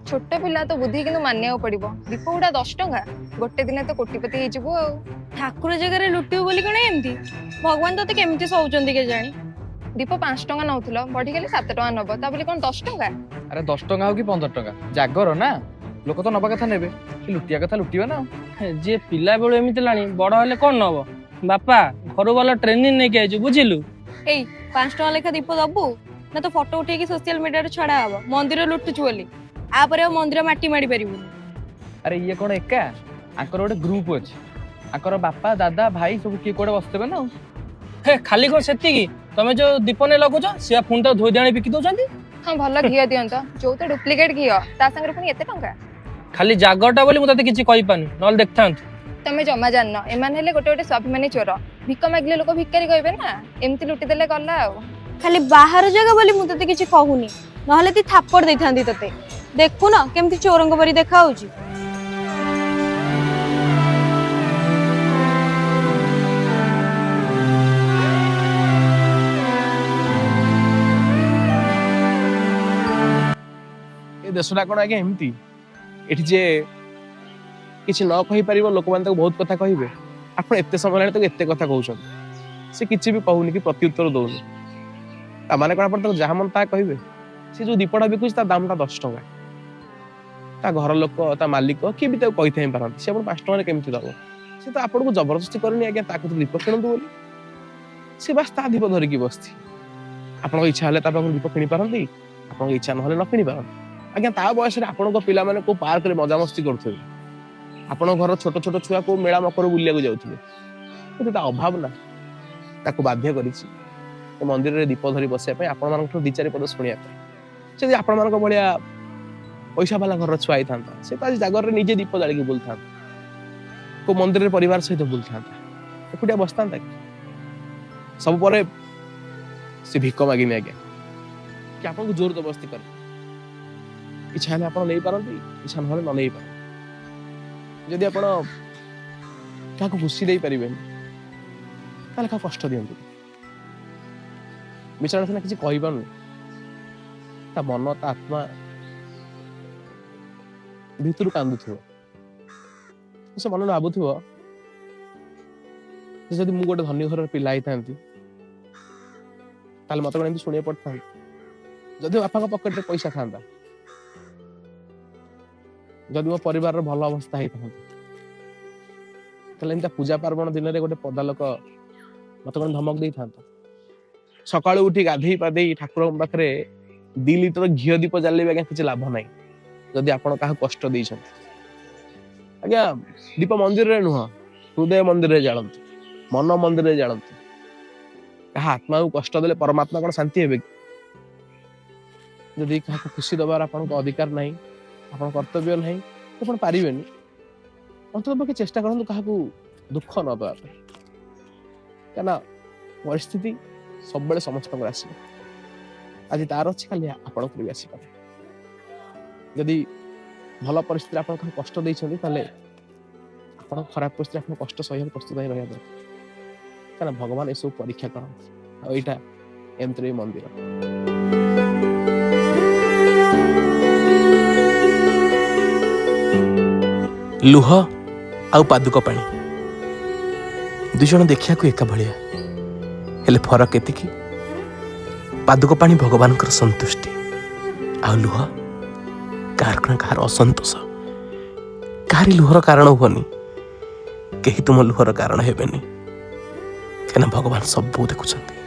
छोट पिला तो बुद्धि किंतु मानिया पड़िबो दीप गुड़ा 10 टंका गोटे दिन तो कोटिपति हे जिवो ठाकुर जगह लुटिबो बोली कोन एमती भगवान तते केमती सौचंदी के जानी दीप 5 टंका नौथुलो बढ़ी गेले 7 टंका नबो ता बोली कोन 10 टंका अरे 10 टंका हो कि 15 टंका जागर ना लोक तो नबा कथा नेबे कि लुटिया कथा लुटिबा ना जे पिला बेलू एमती लानी बड़ हेले कोन नब बापा घर वाला ट्रेनिंग नहीं के आइछु बुझिलु ए 5 टका लेखा दीप दबु ना तो फोटो उठे सोशल मीडिया रे छड़ा हबो मंदिर लुटुछु बोली आ परे मंदिर माटी मारी परिबु अरे ये कोन एका आकर गोटे ग्रुप अछि आकर बापा दादा भाई सब के कोडे बसतेबे ना हे खाली कोन सेति की तमे जो दीप ने लगुछ सिया फोन तो धोई देणी बिकी दोछंती हां भलो घिया दियंत जो तो डुप्लीकेट घिया ता संगे पुनी एते टंका खाली जागरटा बोली मु तते किछि कहि पानी नल देखथांत तमे जमा जानन एमान हेले गोटे गोटे स्वाभिमानी चोर भिक मागले लोक भिकारी कहबे ना एमती लुटी देले गल्ला आ खाली बाहर जगह बोली मु तते किछि कहूनी नहले ती थाप्पड़ देथांती तते देखु ना केमती चोरंग परी देखा होउची ए देशटा कोन आगे एमती एठी जे किछि न कहि परिबो लोक मान तक बहुत कथा कहिबे आपण एते समय लाने तक एते कथा कहउछन से किछि भी कहउनी कि प्रत्युत्तर दोउनी ता माने कोन आपण तक जहा मन ता कहिबे से जो दीपड़ा बिकुछ ता दामटा 10 टका ता घर लोक ता मालिक कि भी त कहि थाइ पारंती से आपण 5 टका केमति दबो से तो आपण को जबरदस्ती करनी आगे ताको दीप किणंतु बोली से बस ता दीप धरि की बसथि आपण इच्छा हले ता दीप किनि पारंती आपण इच्छा न हले न किनि पारंती आज्ञा ता बयस आपण को पिला माने को पार्क रे मजा मस्ती करथि आपण घर छोट छोट छुआ को मेला मकर बुलिया को जाउथिले কিন্তু তা অভাব না তাকে বাধ্য করিছি এই মন্দিরে দীপ ধরি বসে পাই আপন মানক দু চারি পদ শুনিয়া পাই যদি আপন মানক বলিয়া পয়সা वाला ঘর ছুয়াই থান্তা সে তো আজ জাগরে নিজে দীপ জালিকি বুলথান্তা কো মন্দিরের পরিবার সহিত বুলথান্তা একুটিয়া বসতান্তা সব পরে সে ভিক মাগিনি আগে কি আপনকু জোর জবরদস্তি করে ইচ্ছা হলে আপন নেই পারନ୍ତି ইচ্ছা নহলে ন নেই পারନ୍ତି যদি আপন কাকু খুশি দেই পারিবেন তাহলে কাকু কষ্ট দিয়ন্তু বিচরা সিনা কিছু কইবানু তা মন তা আত্মা ভিতরু কান্দুথিব সে মন ভাবুথিব যদি মু গোটে ধনী ঘরের পিলা হইতান্তি তাহলে মতে কোন এমতি শুনিয়া পড়তান্তি যদি বাপাଙ୍କ পকেটରେ পয়সା থান্তা যদি ମୋ ପରିବାରର ଭଲ ଅବସ୍ଥା ହେଇଥାନ୍ତା ତାହେଲେ ଏମିତି ପୂଜା ପାର୍ବଣ ଦିନରେ ଗୋଟେ ପଦା ଲୋକ ମତେ କଣ ଧମକ ଦେଇଥାନ୍ତା ସକାଳୁ ଉଠି ଗାଧେଇ ପାଧେଇ ଠାକୁରଙ୍କ ପାଖରେ 2 ଲିଟର ଘିଅ ଦୀପ ଜାଳିଲେ ଆଜ୍ଞା କିଛି ଲାଭ ନାହିଁ ଯଦି ଆପଣ କାହାକୁ କଷ୍ଟ ଦେଇଛନ୍ତି ଆଜ୍ଞା ଦୀପ ମନ୍ଦିରରେ ନୁହଁ ହୃଦୟ ମନ୍ଦିରରେ ଜାଳନ୍ତୁ ମନ ମନ୍ଦିରରେ ଜାଳନ୍ତୁ କାହା ଆତ୍ମାକୁ କଷ୍ଟ ଦେଲେ ପରମାତ୍ମା କଣ ଶାନ୍ତି ହେବେ ଯଦି କାହାକୁ ଖୁସି ଦେବାର ଆପଣଙ୍କ ଅଧିକାର ନାହିଁ ଆପଣ କର୍ତ୍ତବ୍ୟ ନାହିଁ ଆପଣ ପାରିବେନି ଅନ୍ତତଃ ଚେଷ୍ଟା କରନ୍ତୁ କାହାକୁ ଦୁଃଖ ନ ଦେବା ପାଇଁ କାରଣ ପରିସ୍ଥିତି ସବୁବେଳେ ସମସ୍ତଙ୍କର ଆସିବ ଆଜି ତାର ଅଛି କାଲି ଆପଣଙ୍କର ବି ଆସିପାରେ ଯଦି ଭଲ ପରିସ୍ଥିତିରେ ଆପଣ କାହାକୁ କଷ୍ଟ ଦେଇଛନ୍ତି ତାହେଲେ ଆପଣ ଖରାପ ପରିସ୍ଥିତିରେ ଆପଣ କଷ୍ଟ ସହିବାକୁ ପ୍ରସ୍ତୁତ ହେଇ ରହିବା ଦରକାର କାରଣ ଭଗବାନ ଏସବୁ ପରୀକ୍ଷା କରନ୍ତି ଆଉ ଏଇଟା ଏମିତି ମନ୍ଦିର लुह आउ पादुक पानी दुई जन देखा एका भाया हेले फरक एतिकी पादुक पानी भगवान संतुष्टि आ लुह कहार असंतोष कहारी लुहर कारण हुअनी कहीं तुम लुहर कारण हेबेनी कहीं भगवान सब देखुं।